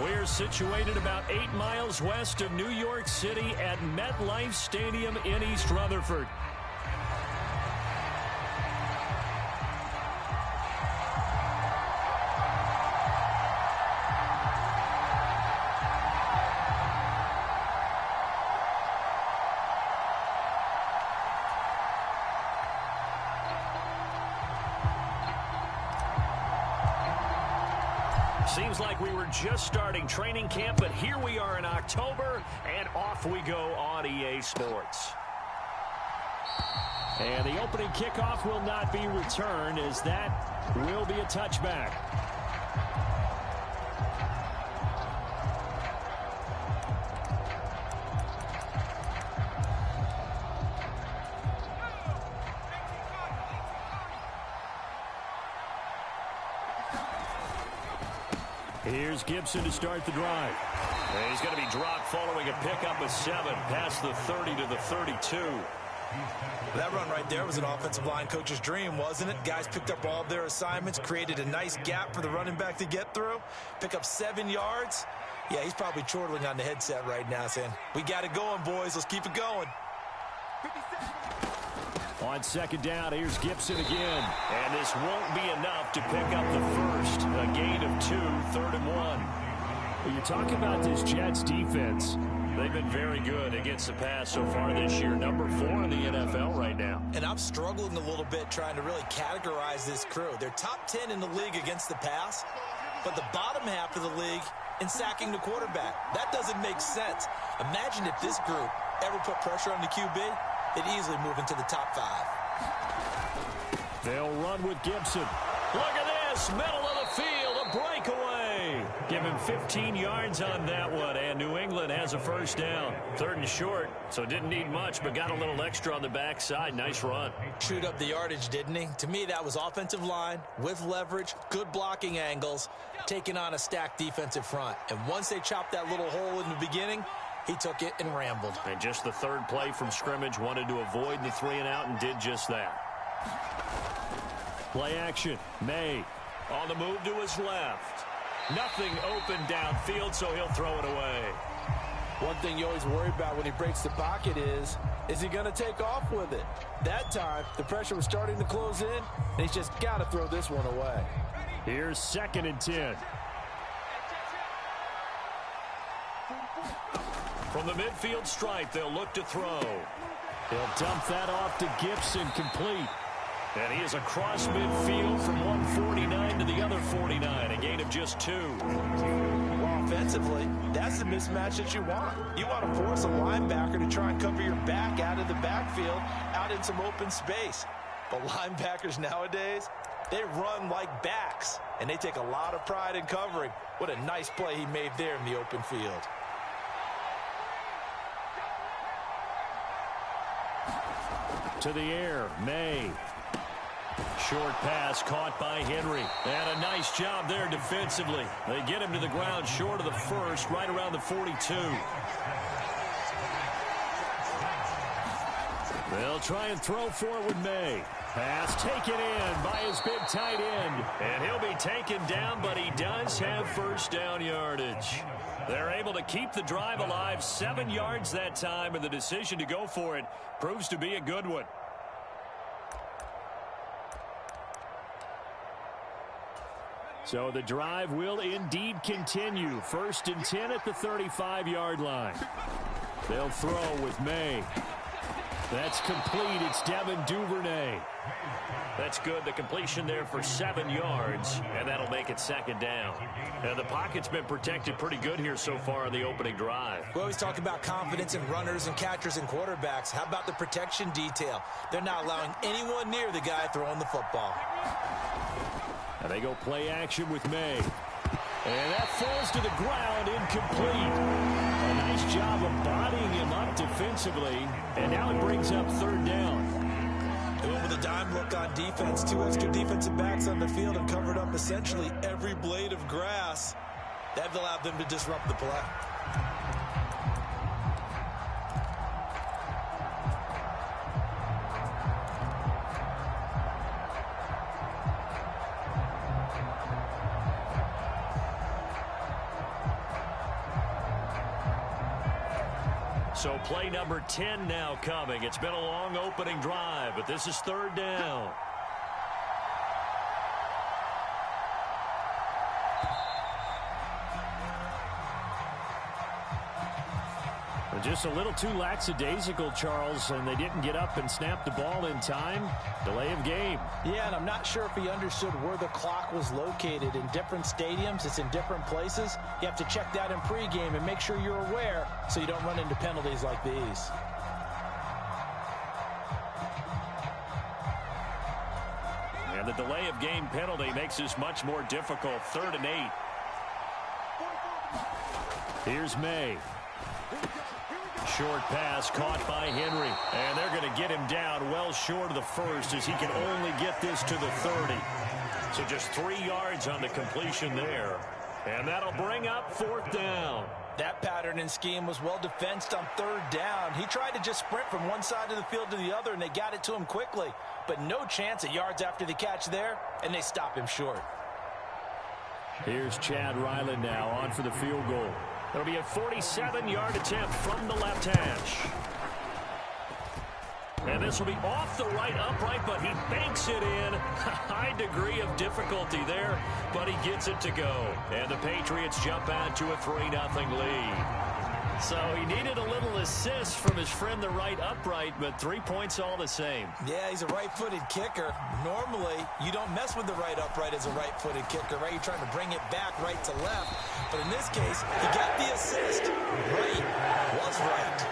We're situated about 8 miles west of New York City at MetLife Stadium in East Rutherford. Seems like we were just starting training camp, but here we are in October, and off we go on EA Sports. And the opening kickoff will not be returned, as that will be a touchback. Here's Gibson to start the drive. And he's going to be dropped following a pickup of 7 past the 30 to the 32. That run right there was an offensive line coach's dream, wasn't it? Guys picked up all of their assignments, created a nice gap for the running back to get through, pick up 7 yards. Yeah, he's probably chortling on the headset right now saying, we got it going, boys. Let's keep it going. On second down, here's Gibson again. And this won't be enough to pick up the first. A gain of 2, 3rd and 1. Well, you talk about this Jets defense. They've been very good against the pass so far this year. Number 4 in the NFL right now. And I'm struggling a little bit trying to really categorize this crew. They're top 10 in the league against the pass, but the bottom half of the league in sacking the quarterback. That doesn't make sense. Imagine if this group ever put pressure on the QB. They'd easily move into the top 5. They'll run with Gibson. Look at this, middle of the field, a breakaway. Give him 15 yards on that one, and New England has a first down. 3rd and short, so didn't need much, but got a little extra on the backside. Nice run. Chewed up the yardage, didn't he? To me, that was offensive line with leverage, good blocking angles, taking on a stacked defensive front. And once they chopped that little hole in the beginning, he took it and rambled. And just the 3rd play from scrimmage, wanted to avoid the 3 and out and did just that. Play action. May on the move to his left. Nothing open downfield, so he'll throw it away. One thing you always worry about when he breaks the pocket is he going to take off with it? That time, the pressure was starting to close in, and he's just got to throw this one away. Here's 2nd and 10. From the midfield stripe, they'll look to throw. He'll dump that off to Gibson, complete. And he is across midfield from 149 to the other 49, a gain of just 2. Well, offensively, that's the mismatch that you want. You want to force a linebacker to try and cover your back out of the backfield, out in some open space. But linebackers nowadays, they run like backs, and they take a lot of pride in covering. What a nice play he made there in the open field. To the air, May. Short pass caught by Henry. And a nice job there defensively. They get him to the ground short of the first, right around the 42. They'll try and throw forward May. Pass taken in by his big tight end. And he'll be taken down, but he does have first down yardage. They're able to keep the drive alive, 7 yards that time, and the decision to go for it proves to be a good one. So the drive will indeed continue. 1st and 10 at the 35-yard line. They'll throw with May. That's complete. It's Devin Duvernay. That's good. The completion there for 7 yards, and that'll make it 2nd down. Now, the pocket's been protected pretty good here so far on the opening drive. We always talk about confidence in runners and catchers and quarterbacks. How about the protection detail? They're not allowing anyone near the guy throwing the football. And they go play action with May. And that falls to the ground, incomplete. A nice job of bodying him up defensively. And now it brings up 3rd down. They went with a dime look on defense. 2 extra defensive backs on the field and covered up essentially every blade of grass. That allowed them to disrupt the play. So play number 10 now coming. It's been a long opening drive, but this is third down. Just a little too lackadaisical, Charles, and they didn't get up and snap the ball in time. Delay of game. Yeah, and I'm not sure if he understood where the clock was located. In different stadiums, it's in different places. You have to check that in pregame and make sure you're aware so you don't run into penalties like these. And the delay of game penalty makes this much more difficult. 3rd and 8. Here's May. Short pass caught by Henry. And they're going to get him down well short of the first as he can only get this to the 30. So just 3 yards on the completion there. And that'll bring up 4th down. That pattern and scheme was well defensed on 3rd down. He tried to just sprint from one side of the field to the other, and they got it to him quickly. But no chance at yards after the catch there, and they stop him short. Here's Chad Ryland now on for the field goal. It'll be a 47-yard attempt from the left hash. And this will be off the right upright, but he banks it in. High degree of difficulty there, but he gets it to go. And the Patriots jump out to a 3-0 lead. So he needed a little assist from his friend the right upright, but 3 points all the same. Yeah, he's a right-footed kicker. Normally, you don't mess with the right upright as a right-footed kicker, right? You're trying to bring it back right to left. But in this case, he got the assist. Right was right.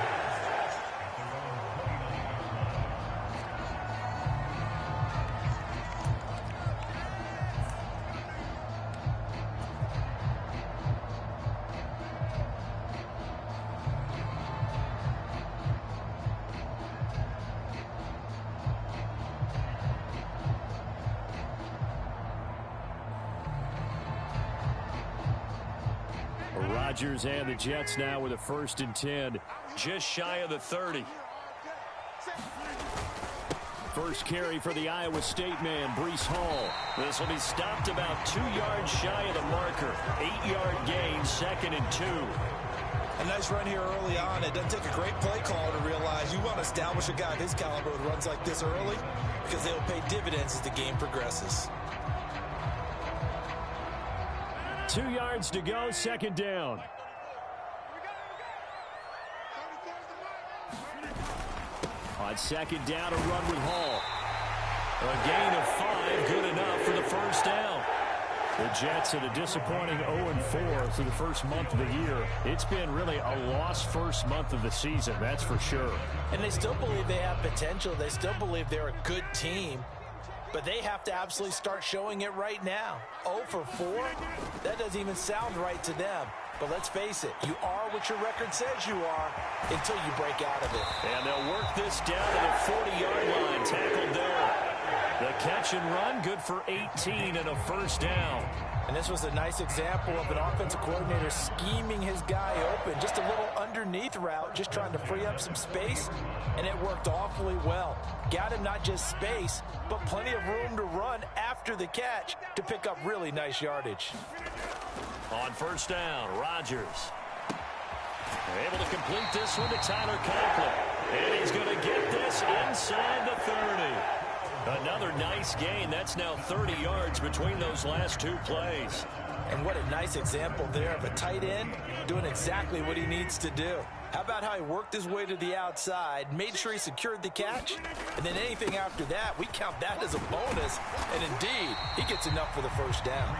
Rodgers and the Jets now with a 1st and 10, just shy of the 30. First carry for the Iowa State man, Breece Hall. This will be stopped about 2 yards shy of the marker. 8-yard gain, 2nd and 2. A nice run here early on. It doesn't take a great play call to realize you want to establish a guy of his caliber who runs like this early because they'll pay dividends as the game progresses. 2 yards to go, 2nd down. On 2nd down, a run with Hall. A gain of 5, good enough for the 1st down. The Jets at a disappointing 0-4 through the first month of the year. It's been really a lost first month of the season, that's for sure. And they still believe they have potential. They still believe they're a good team. But they have to absolutely start showing it right now. 0 for 4? That doesn't even sound right to them. But let's face it, you are what your record says you are until you break out of it. And they'll work this down to the 40-yard line. Tackled there. The catch and run, good for 18 and a 1st down. And this was a nice example of an offensive coordinator scheming his guy open. Just a little underneath route, just trying to free up some space, and it worked awfully well. Got him not just space, but plenty of room to run after the catch to pick up really nice yardage. On 1st down, Rodgers. Able to complete this one to Tyler Conklin. And he's going to get this inside the 30. Another nice gain. That's now 30 yards between those last 2 plays. And what a nice example there of a tight end doing exactly what he needs to do. How about how he worked his way to the outside, made sure he secured the catch, and then anything after that, we count that as a bonus. And indeed, he gets enough for the 1st down.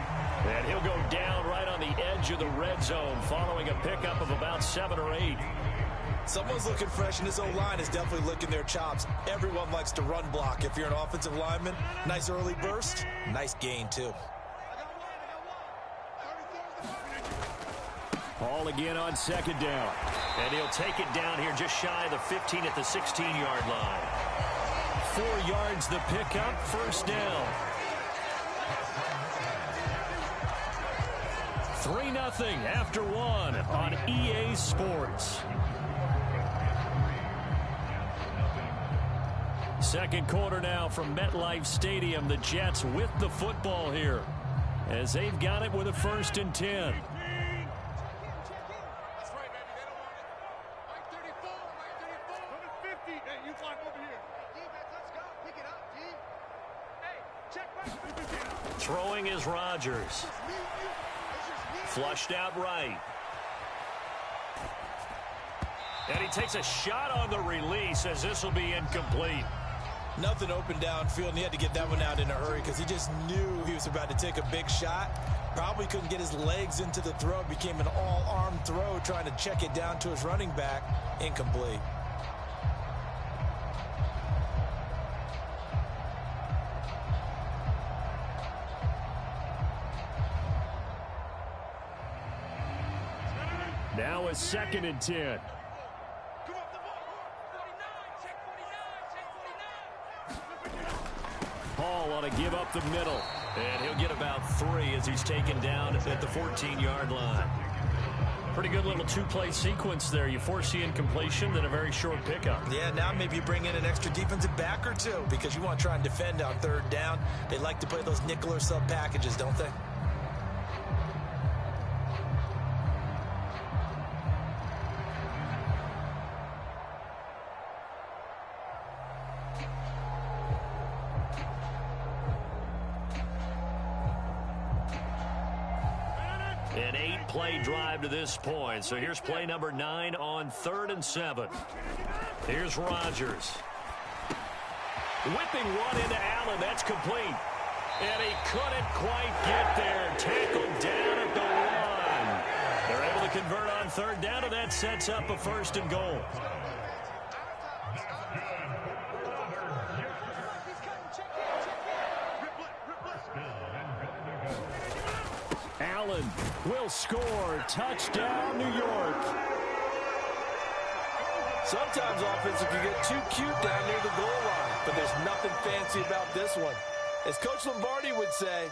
And he'll go down right on the edge of the red zone following a pickup of about 7 or 8. Someone's looking fresh, and this O-line is definitely licking their chops. Everyone likes to run block. If you're an offensive lineman, nice early burst, nice gain too. Hall again on 2nd down. And he'll take it down here just shy of the 15 at the 16-yard line. 4 yards the pickup, 1st down. 3-0 after 1 on EA Sports. Second quarter now from MetLife Stadium. The Jets with the football here as they've got it with a 1st and 10. is Rodgers. Flushed out right. And he takes a shot on the release as this will be incomplete. Nothing open downfield, and he had to get that one out in a hurry because he just knew he was about to take a big shot. Probably couldn't get his legs into the throw. Became an all-arm throw trying to check it down to his running back. Incomplete. Now a 2nd and 10. Paul on a give up the middle. And he'll get about 3 as he's taken down at the 14-yard line. Pretty good little two-play sequence there. You force the incompletion, then a very short pickup. Yeah, now maybe you bring in an extra defensive back or two because you want to try and defend on 3rd down. They like to play those nickel or sub packages, don't they? An 8-play drive to this point. So here's play number 9 on 3rd and 7. Here's Rodgers. Whipping one into Allen. That's complete. And he couldn't quite get there. Tackled down at the 1. They're able to convert on 3rd down, and that sets up a 1st and goal. Allen will score. Touchdown, New York. Sometimes offense can get too cute down near the goal line, but there's nothing fancy about this one. As Coach Lombardi would say,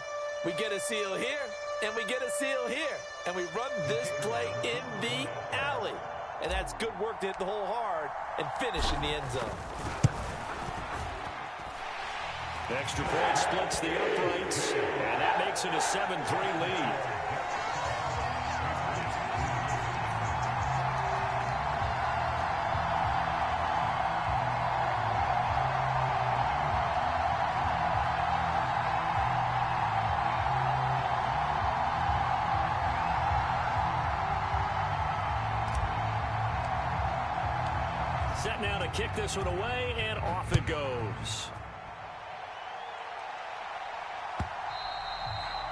we get a seal here, and we get a seal here, and we run this play in the alley. And that's good work to hit the hole hard and finish in the end zone. The extra point splits the uprights, and that makes it a 7-3 lead. Set now to kick this one away, and off it goes.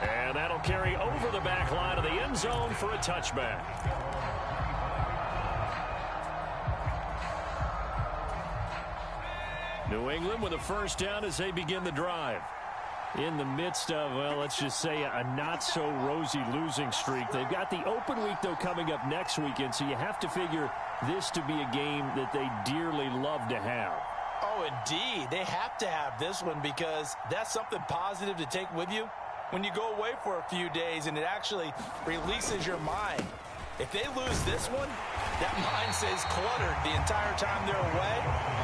And that'll carry over the back line of the end zone for a touchback. New England with a 1st down as they begin the drive. In the midst of, well, let's just say a not-so-rosy losing streak. They've got the open week, though, coming up next weekend, so you have to figure this to be a game that they dearly love to have. Oh, indeed. They have to have this one because that's something positive to take with you when you go away for a few days, and it actually releases your mind. If they lose this one, that mind stays cluttered the entire time they're away,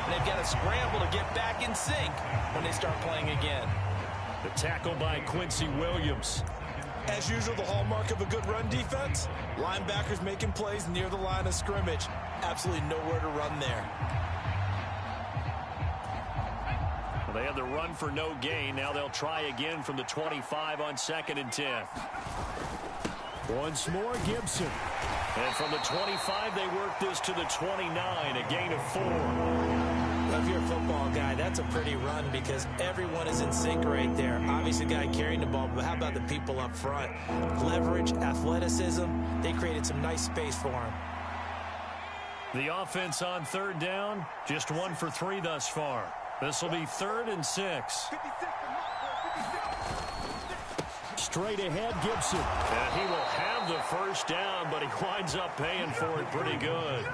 and they've got to scramble to get back in sync when they start playing again. The tackle by Quincy Williams. As usual, the hallmark of a good run defense, linebackers making plays near the line of scrimmage. Absolutely nowhere to run there. Well, they had the run for no gain. Now they'll try again from the 25 on 2nd and 10. Once more, Gibson. And from the 25, they work this to the 29, a gain of 4. If you're a football guy, that's a pretty run because everyone is in sync right there. Obviously, the guy carrying the ball, but how about the people up front? Leverage, athleticism, they created some nice space for him. The offense on 3rd down, just 1 for 3 thus far. This will be 3rd and 6. Straight ahead, Gibson. And he will have the 1st down, but he winds up paying for it pretty good.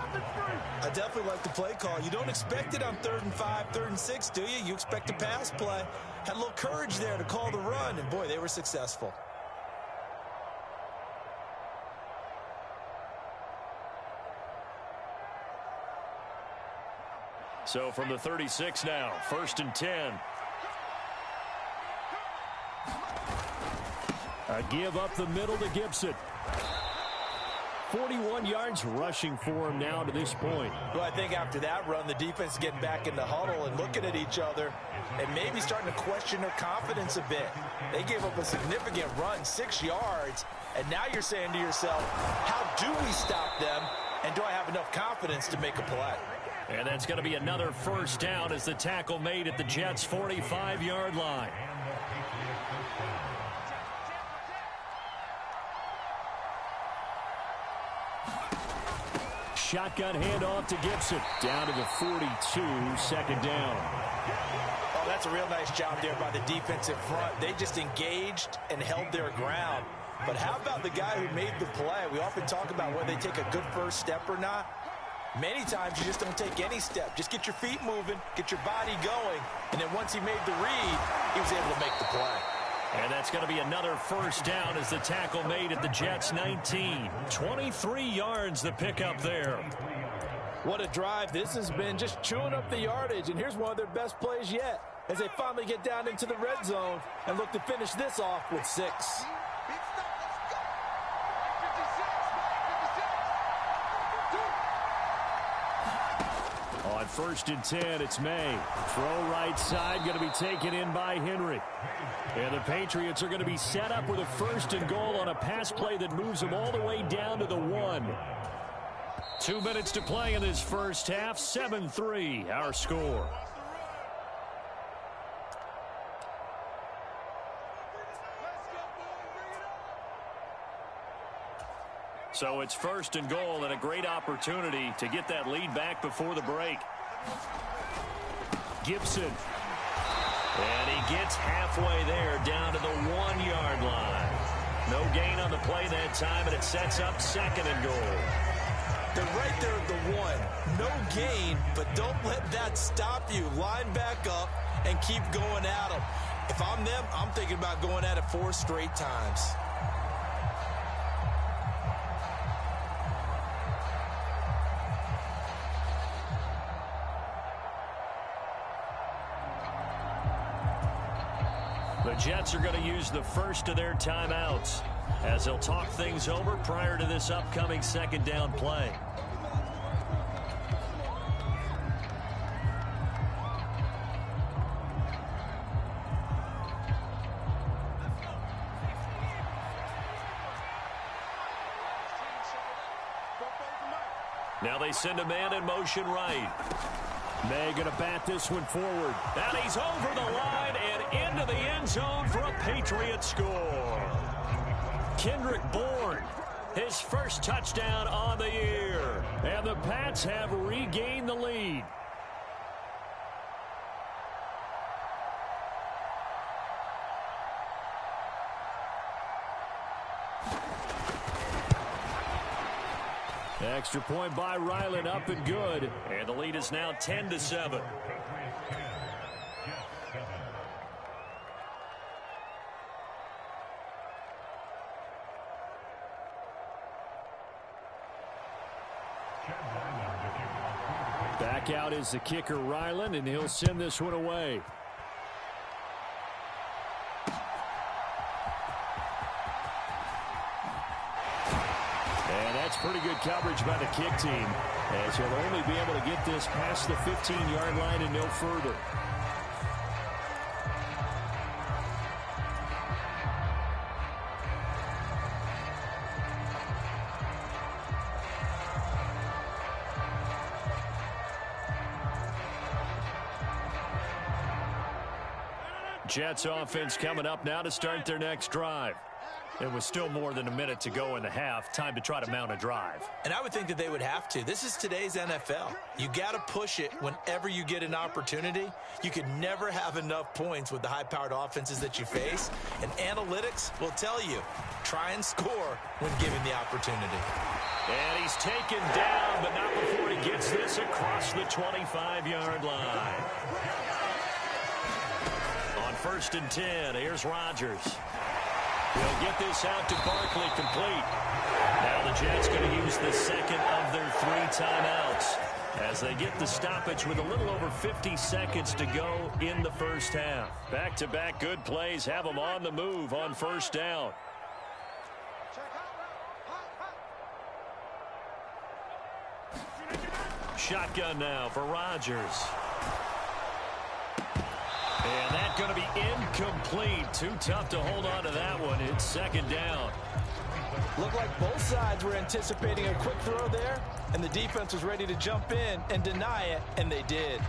I definitely like the play call. You don't expect it on 3rd and 5, 3rd and 6, do you? You expect a pass play. Had a little courage there to call the run, and boy, they were successful. So from the 36 now, 1st and 10. A give up the middle to Gibson. 41 yards rushing for him now to this point. Well, I think after that run, the defense is getting back in the huddle and looking at each other and maybe starting to question their confidence a bit. They gave up a significant run, 6 yards, and now you're saying to yourself, how do we stop them, and do I have enough confidence to make a play? And that's going to be another first down as the tackle made at the Jets' 45-yard line. Shotgun handoff to Gibson. Down to the 42, second down. Oh, that's a real nice job there by the defensive front. They just engaged and held their ground. But how about the guy who made the play? We often talk about whether they take a good first step or not. Many times you just don't take any step. Just get your feet moving, get your body going, and then once he made the read, he was able to make the play. And that's going to be another first down as the tackle made at the Jets' 19. 23 yards the pickup there. What a drive this has been, just chewing up the yardage. And here's one of their best plays yet as they finally get down into the red zone and look to finish this off with 6. On 1st and 10, it's May. Throw right side, going to be taken in by Henry. And the Patriots are going to be set up with a 1st and goal on a pass play that moves them all the way down to the 1. 2 minutes to play in this first half. 7-3, our score. So it's 1st and goal and a great opportunity to get that lead back before the break. Gibson. And he gets halfway there down to the 1-yard line. No gain on the play that time, and it sets up 2nd and goal. They're right there at the 1. No gain, but don't let that stop you. Line back up and keep going at them. If I'm them, I'm thinking about going at it 4 straight times. The Jets are going to use the first of their timeouts as they'll talk things over prior to this upcoming 2nd down play. Now they send a man in motion right. May going to bat this one forward. And he's over the line and into the end zone for a Patriot score. Kendrick Bourne, his first touchdown on the year. And the Pats have regained the lead. Extra point by Ryland, up and good. And the lead is now 10-7. Back out is the kicker, Ryland, and he'll send this one away. That's pretty good coverage by the kick team, as he'll only be able to get this past the 15-yard line and no further. Jets offense coming up now to start their next drive. It was still more than a minute to go in the half. Time to try to mount a drive. And I would think that they would have to. This is today's NFL. You got to push it whenever you get an opportunity. You can never have enough points with the high-powered offenses that you face. And analytics will tell you, try and score when given the opportunity. And he's taken down, but not before he gets this across the 25-yard line. On 1st and 10, here's Rodgers. He'll get this out to Barkley, complete. Now the Jets going to use the second of their 3 timeouts as they get the stoppage with a little over 50 seconds to go in the first half. Back-to-back good plays have them on the move on 1st down. Shotgun now for Rodgers. And that's going to be incomplete. Too tough to hold on to that one. It's second down. Looked like both sides were anticipating a quick throw there, and the defense was ready to jump in and deny it, and they did.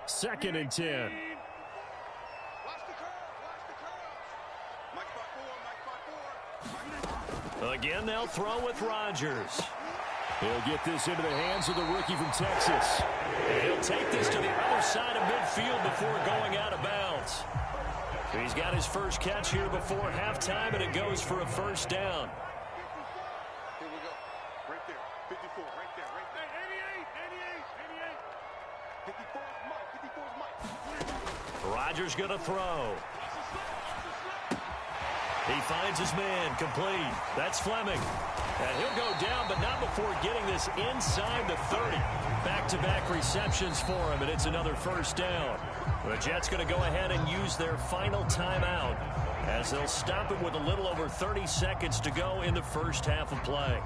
Second and 10. Again, they'll throw with Rodgers. He'll get this into the hands of the rookie from Texas. And he'll take this to the other side of midfield before going out of bounds. He's got his first catch here before halftime, and it goes for a first down. Here we go. Right there. 54. Right there. Right there. 88. 54 is Mike. 54 is Mike. Rodgers going to throw. He finds his man, complete. That's Fleming. And he'll go down, but not before getting this inside the 30. Back-to-back receptions for him, and it's another first down. The Jets going to go ahead and use their final timeout as they'll stop it with a little over 30 seconds to go in the first half of play.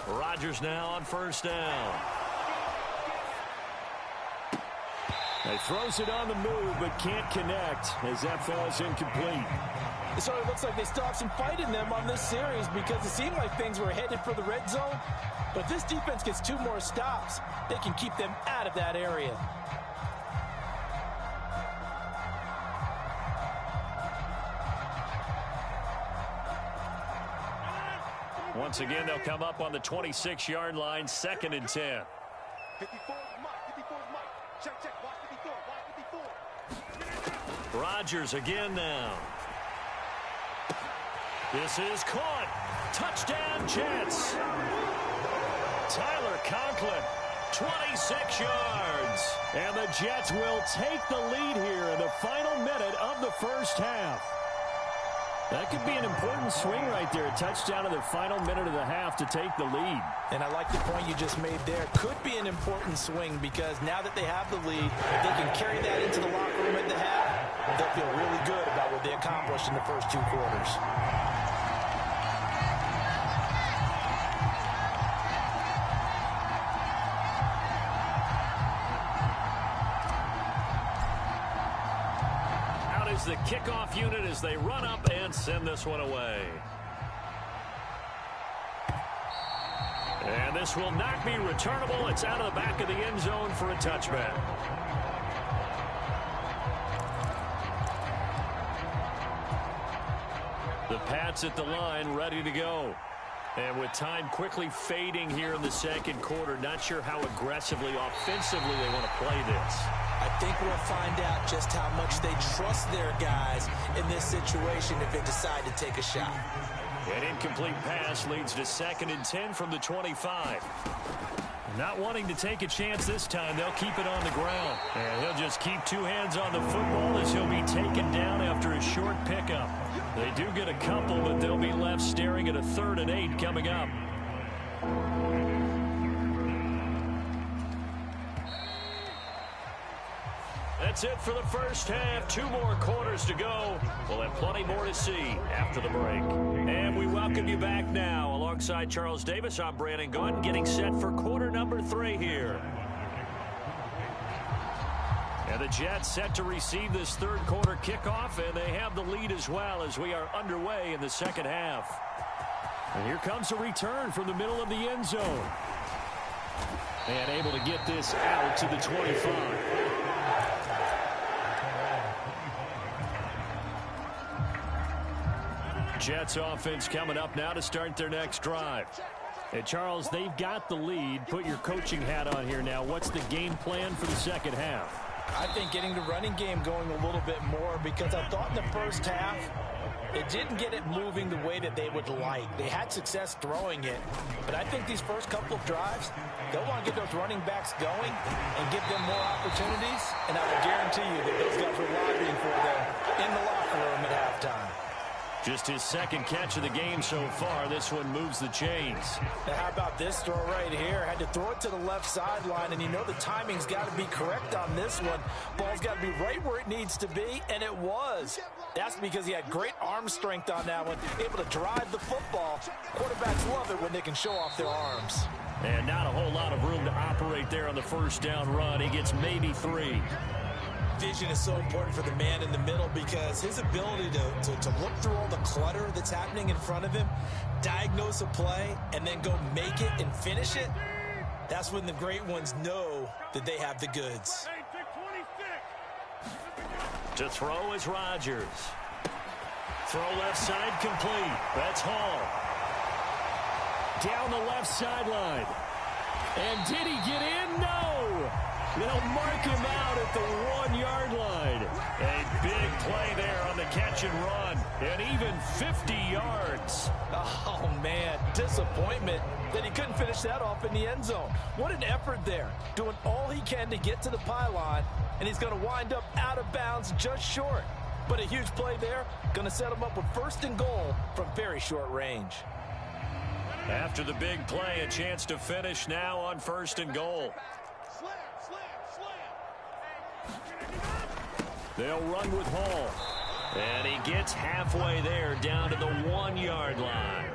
Rodgers now on first down. He throws it on the move, but can't connect as that falls incomplete. So it looks like they still have some fight in them on this series because it seemed like things were headed for the red zone. But if this defense gets 2 more stops, they can keep them out of that area. Once again, they'll come up on the 26-yard line, second and 10. 54 is Mike. 54 is Mike. Check, check. Watch 54. Watch 54. Rodgers again now. This is caught. Touchdown, Jets. Tyler Conklin, 26 yards. And the Jets will take the lead here in the final minute of the first half. That could be an important swing right there. A touchdown in the final minute of the half to take the lead. And I like the point you just made there. Could be an important swing because now that they have the lead, if they can carry that into the locker room at the half, they'll feel really good about what they accomplished in the first 2 quarters. The kickoff unit as they run up and send this one away. And this will not be returnable. It's out of the back of the end zone for a touchback. The Pats at the line ready to go. And with time quickly fading here in the second quarter, not sure how aggressively, offensively they want to play this. I think we'll find out just how much they trust their guys in this situation if they decide to take a shot. An incomplete pass leads to second and 10 from the 25. Not wanting to take a chance this time, they'll keep it on the ground. And he'll just keep 2 hands on the football as he'll be taken down after a short pickup. They do get a couple, but they'll be left staring at a 3rd and 8 coming up. That's it for the first half. 2 more quarters to go. We'll have plenty more to see after the break. And we welcome you back now. Alongside Charles Davis, I'm Brandon Gaudin, getting set for quarter number 3 here. And the Jets set to receive this 3rd quarter kickoff, and they have the lead as well as we are underway in the second half. And here comes a return from the middle of the end zone. And able to get this out to the 25. Jets offense coming up now to start their next drive. Hey, Charles, they've got the lead. Put your coaching hat on here now. What's the game plan for the second half? I think getting the running game going a little bit more, because I thought in the first half it didn't get it moving the way that they would like. They had success throwing it, but I think these first couple of drives, they'll want to get those running backs going and give them more opportunities, and I will guarantee you that those guys were lobbying for them in the locker room at halftime. Just his second catch of the game so far. This one moves the chains. Now, how about this throw right here? Had to throw it to the left sideline, and you know the timing's got to be correct on this one. Ball's got to be right where it needs to be, and it was. That's because he had great arm strength on that one, able to drive the football. Quarterbacks love it when they can show off their arms. And not a whole lot of room to operate there on the first down run. He gets maybe 3. Vision is so important for the man in the middle, because his ability to look through all the clutter that's happening in front of him, diagnose a play, and then go make it and finish it, that's when the great ones know that they have the goods. To throw is Rodgers. Throw left side complete. That's Hall. Down the left sideline. And did he get in? No. They'll mark him out at the 1-yard line. A big play there on the catch and run. And even 50 yards. Oh, man, disappointment that he couldn't finish that off in the end zone. What an effort there, doing all he can to get to the pylon, and he's going to wind up out of bounds just short. But a huge play there, going to set him up with 1st and goal from very short range. After the big play, a chance to finish now on 1st and goal. They'll run with Hall. And he gets halfway there, down to the 1-yard line.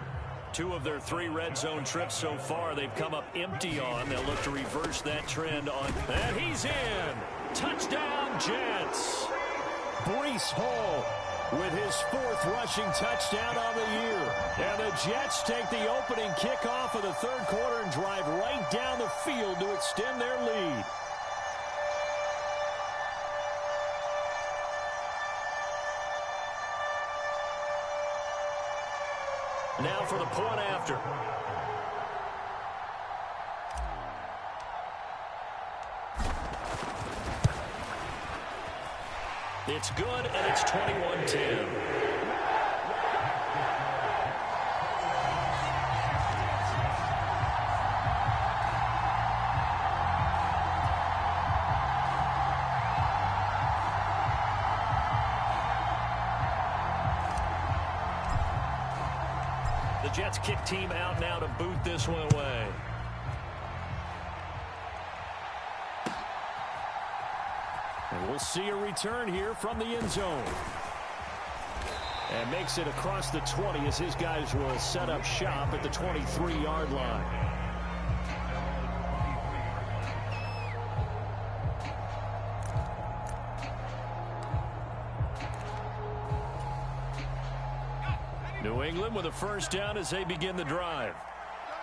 2 of their 3 red zone trips so far, they've come up empty on. They'll look to reverse that trend on. And he's in. Touchdown, Jets. Breece Hall with his 4th rushing touchdown on the year. And the Jets take the opening kickoff of the 3rd quarter and drive right down the field to extend their lead. Now for the point after. It's good, and it's 21-10. The Jets kick team out now to boot this one away. And we'll see a return here from the end zone. And makes it across the 20 as his guys will set up shop at the 23-yard line. New England with a 1st down as they begin the drive.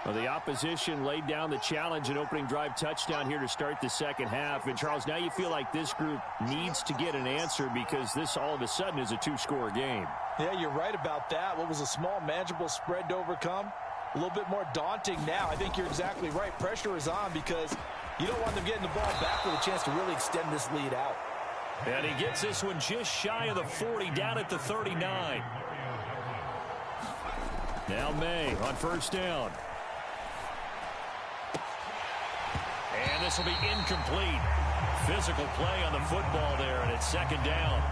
Well, the opposition laid down the challenge and opening drive touchdown here to start the second half. And, Charles, now you feel like this group needs to get an answer because this all of a sudden is a 2-score game. Yeah, you're right about that. What was a small, manageable spread to overcome? A little bit more daunting now. I think you're exactly right. Pressure is on because you don't want them getting the ball back with a chance to really extend this lead out. And he gets this one just shy of the 40, down at the 39. Now May on 1st down. And this will be incomplete. Physical play on the football there, and it's 2nd down.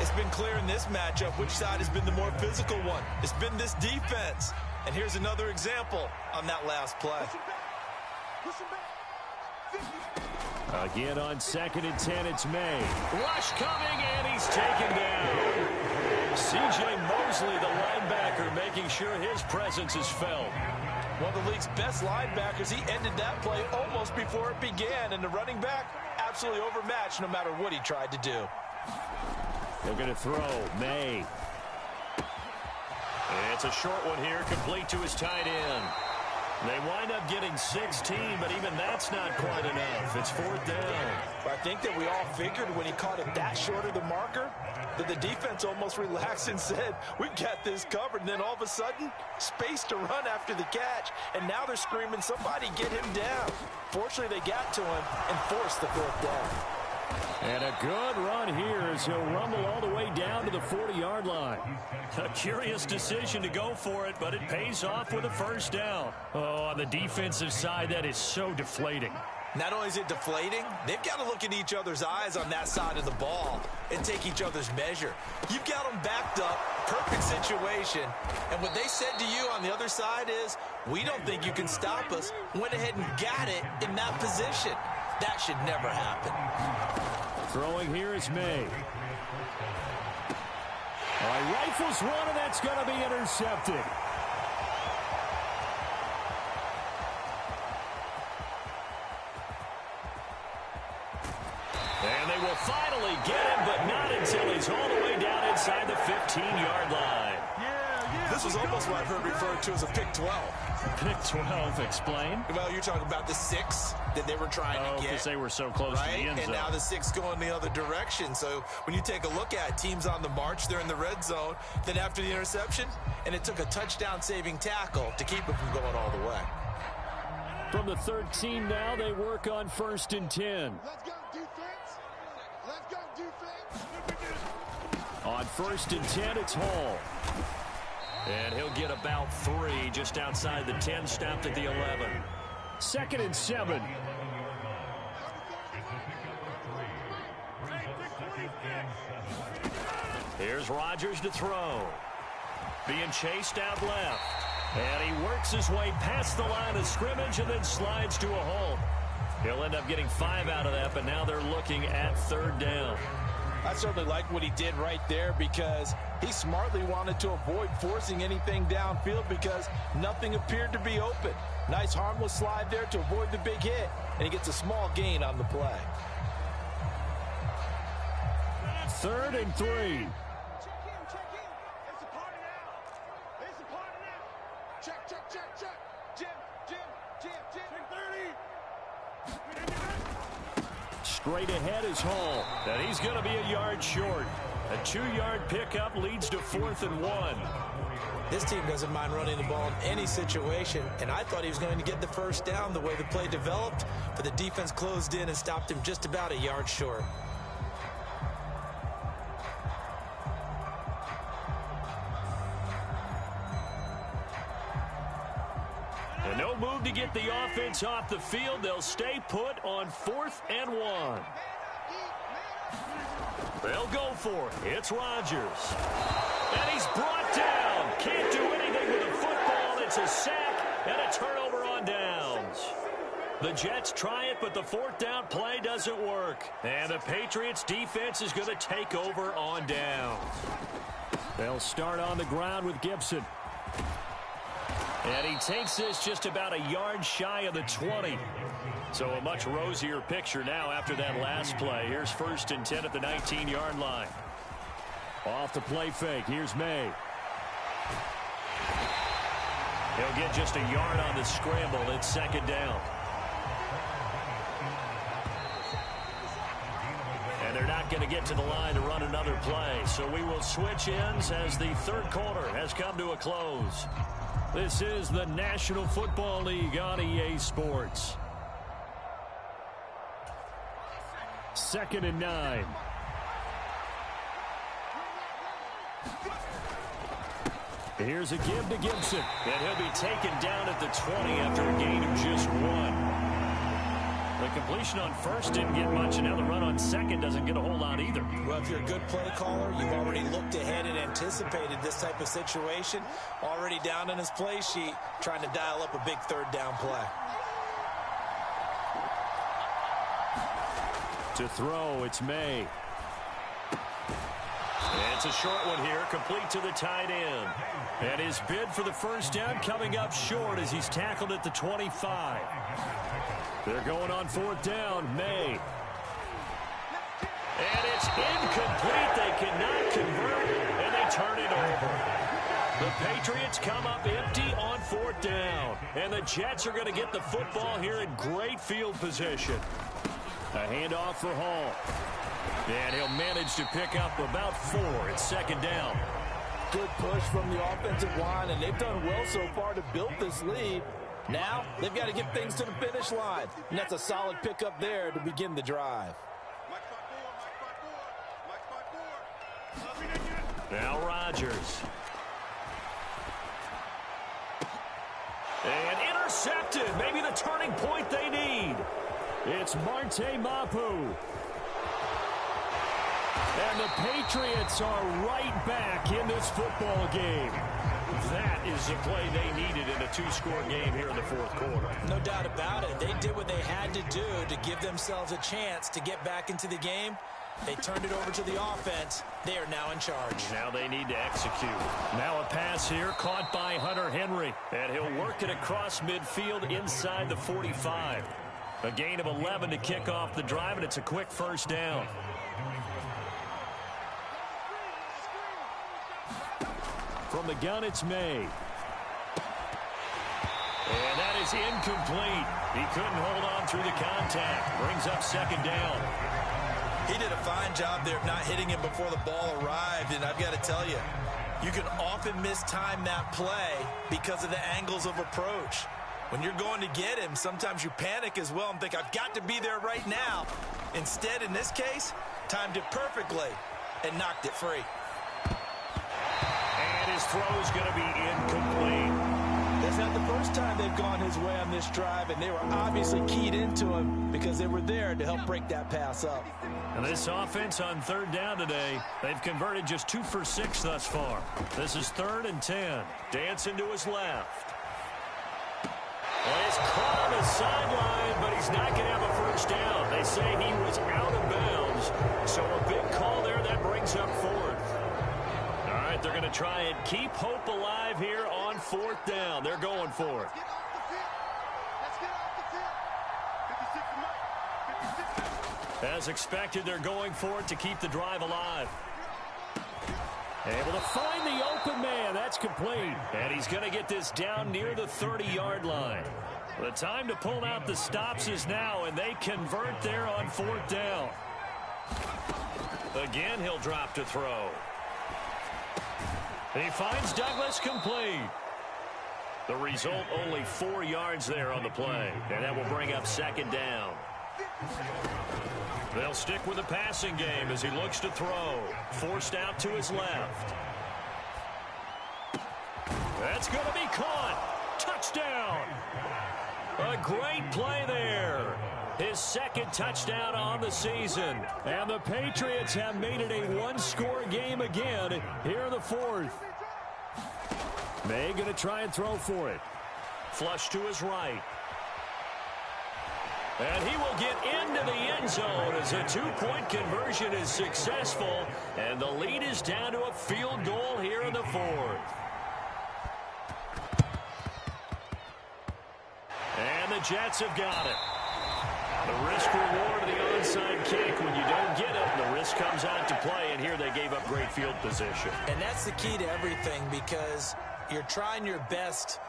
It's been clear in this matchup which side has been the more physical one. It's been this defense. And here's another example on that last play. Again on 2nd and 10, it's May. Rush coming, and he's taken down. C.J. Mosley, the linebacker, making sure his presence is felt. One of the league's best linebackers. He ended that play almost before it began. And the running back, absolutely overmatched no matter what he tried to do. They're going to throw. May. It's a short one here, complete to his tight end. They wind up getting 16, but even that's not quite enough. It's 4th down. I think that we all figured when he caught it that short of the marker that the defense almost relaxed and said, we've got this covered. And then all of a sudden, space to run after the catch. And now they're screaming, somebody get him down. Fortunately, they got to him and forced the 4th down. And a good run here as he'll rumble all the way down to the 40-yard line. A curious decision to go for it, but it pays off with a 1st down. Oh, on the defensive side, that is so deflating. Not only is it deflating, they've got to look in each other's eyes on that side of the ball and take each other's measure. You've got them backed up, perfect situation, and what they said to you on the other side is, we don't think you can stop us. Went ahead and got it in that position. That should never happen. Throwing here is May. All right, rifles one, and that's going to be intercepted. And they will finally get him, but not until he's all the way down inside the 15-yard line. This was almost what I've heard referred to as a pick 12. Pick 12, explain. Well, you're talking about the 6 that they were trying to get. Because they were so close to the end zone. And now the 6 going the other direction. So when you take a look at teams on the march, they're in the red zone. Then after the interception, and it took a touchdown-saving tackle to keep it from going all the way. From the 13 now, they work on 1st and 10. Let's go, defense. Let's go, defense. On 1st and 10, it's Hall. And he'll get about 3 just outside the 10, stopped at the 11. 2nd and 7. Here's Rodgers to throw. Being chased out left. And he works his way past the line of scrimmage and then slides to a hole. He'll end up getting 5 out of that, but now they're looking at 3rd down. I certainly like what he did right there because he smartly wanted to avoid forcing anything downfield because nothing appeared to be open. Nice harmless slide there to avoid the big hit, and he gets a small gain on the play. 3rd and 3. Check in. It's a party now. It's a party now. Check. Jim. Check 30. Straight ahead is Hall. And he's going to be a yard short. A 2-yard pickup leads to 4th and 1. This team doesn't mind running the ball in any situation, and I thought he was going to get the 1st down the way the play developed, but the defense closed in and stopped him just about a yard short. And no move to get the offense off the field. They'll stay put on 4th and 1. They'll go for it. It's Rodgers. And he's brought down. Can't do anything with a football. It's a sack and a turnover on downs. The Jets try it, but the 4th down play doesn't work. And the Patriots defense is going to take over on downs. They'll start on the ground with Gibson. And he takes this just about a yard shy of the 20. So a much rosier picture now after that last play. Here's 1st and 10 at the 19-yard line. Off the play fake. Here's May. He'll get just a yard on the scramble. It's 2nd down. And they're not going to get to the line to run another play. So we will switch ends as the 3rd quarter has come to a close. This is the National Football League on EA Sports. 2nd and 9. Here's a give to Gibson. And he'll be taken down at the 20 after a gain of just 1. The completion on 1st didn't get much, and now the run on 2nd doesn't get a whole lot either. Well, if you're a good play caller, you've already looked ahead and anticipated this type of situation. Already down in his play sheet, trying to dial up a big 3rd down play. To throw, it's May. It's a short one here, complete to the tight end. And his bid for the 1st down coming up short as he's tackled at the 25. They're going on 4th down. May. And it's incomplete. They cannot convert, and they turn it over. The Patriots come up empty on 4th down. And the Jets are going to get the football here in great field position. A handoff for Hall. And he'll manage to pick up about 4. It's 2nd down. Good push from the offensive line, and they've done well so far to build this lead. Now, they've got to get things to the finish line. And that's a solid pickup there to begin the drive. Now Rodgers. And intercepted. Maybe the turning point they need. It's Marte Mapu. And the Patriots are right back in this football game. That is the play they needed in a 2-score game here in the 4th quarter. No doubt about it. They did what they had to do to give themselves a chance to get back into the game. They turned it over to the offense. They are now in charge. Now they need to execute. Now a pass here caught by Hunter Henry. And he'll work it across midfield inside the 45. A gain of 11 to kick off the drive, and it's a quick 1st down. From the gun, it's May. And that is incomplete. He couldn't hold on through the contact. Brings up 2nd down. He did a fine job there of not hitting him before the ball arrived, and I've got to tell you, you can often mistime that play because of the angles of approach. When you're going to get him, sometimes you panic as well and think, I've got to be there right now. Instead, in this case, timed it perfectly and knocked it free. And his throw is going to be incomplete. That's not the first time they've gone his way on this drive, and they were obviously keyed into him because they were there to help break that pass up. And this offense on 3rd down today, they've converted just 2 for 6 thus far. This is 3rd and 10. Dancing to his left. Well, he's caught on the sideline, but he's not going to have a 1st down. They say he was out of bounds, so a big call there that brings up 4th. All right, they're going to try and keep hope alive here on 4th down. They're going for it. As expected, they're going for it to keep the drive alive. Able to find the open man. That's complete. And he's going to get this down near the 30-yard line. The time to pull out the stops is now, and they convert there on 4th down. Again, he'll drop to throw. He finds Douglas complete. The result, only 4 yards there on the play. And that will bring up 2nd down. They'll stick with the passing game as he looks to throw. Forced out to his left. That's going to be caught. Touchdown. A great play there. His 2nd touchdown on the season. And the Patriots have made it a 1-score game again here in the 4th. May going to try and throw for it. Flush to his right. And he will get into the end zone as a 2-point conversion is successful. And the lead is down to a field goal here in the 4th. And the Jets have got it. The risk-reward of the onside kick. When you don't get it, the risk comes out to play. And here they gave up great field position. And that's the key to everything, because you're trying your best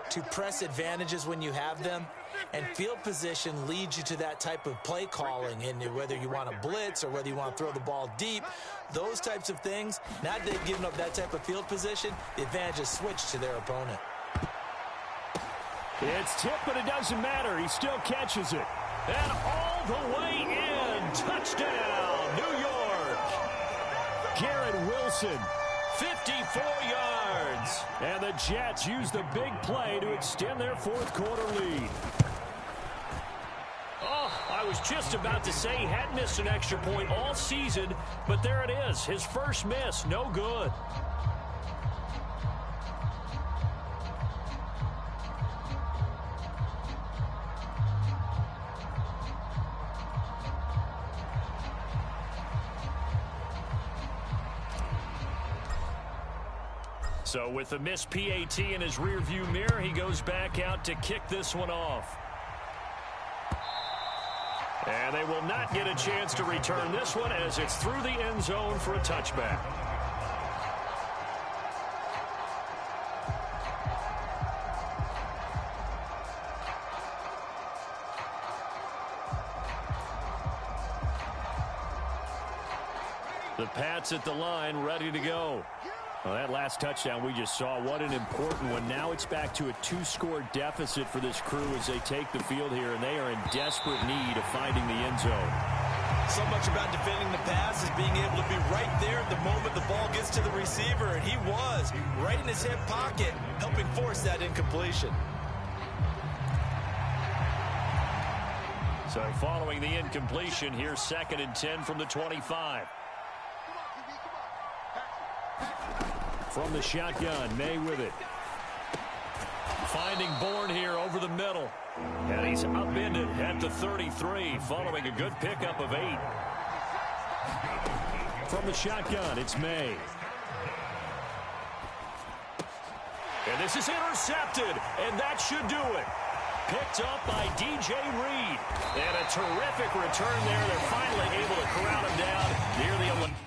to press advantages when you have them. And field position leads you to that type of play calling. And whether you want to blitz or whether you want to throw the ball deep, those types of things, now that they've given up that type of field position, the advantage is switched to their opponent. It's tipped, but it doesn't matter. He still catches it. And all the way in. Touchdown, New York. Garrett Wilson. 54 yards. And the Jets use the big play to extend their 4th quarter lead. Oh, I was just about to say he hadn't missed an extra point all season, but there it is. His first miss, no good. So with the missed PAT in his rearview mirror, he goes back out to kick this one off. And they will not get a chance to return this one as it's through the end zone for a touchback. sits at the line, ready to go. Well, that last touchdown we just saw, what an important one. Now it's back to a 2-score deficit for this crew as they take the field here, and they are in desperate need of finding the end zone. So much about defending the pass is being able to be right there at the moment the ball gets to the receiver, and he was right in his hip pocket, helping force that incompletion. So following the incompletion, here's 2nd and 10 from the 25. From the shotgun, May with it. Finding Bourne here over the middle. And he's upended at the 33, following a good pickup of 8. From the shotgun, it's May. And this is intercepted, and that should do it. Picked up by D.J. Reed. And a terrific return there. They're finally able to corral him down near the 11.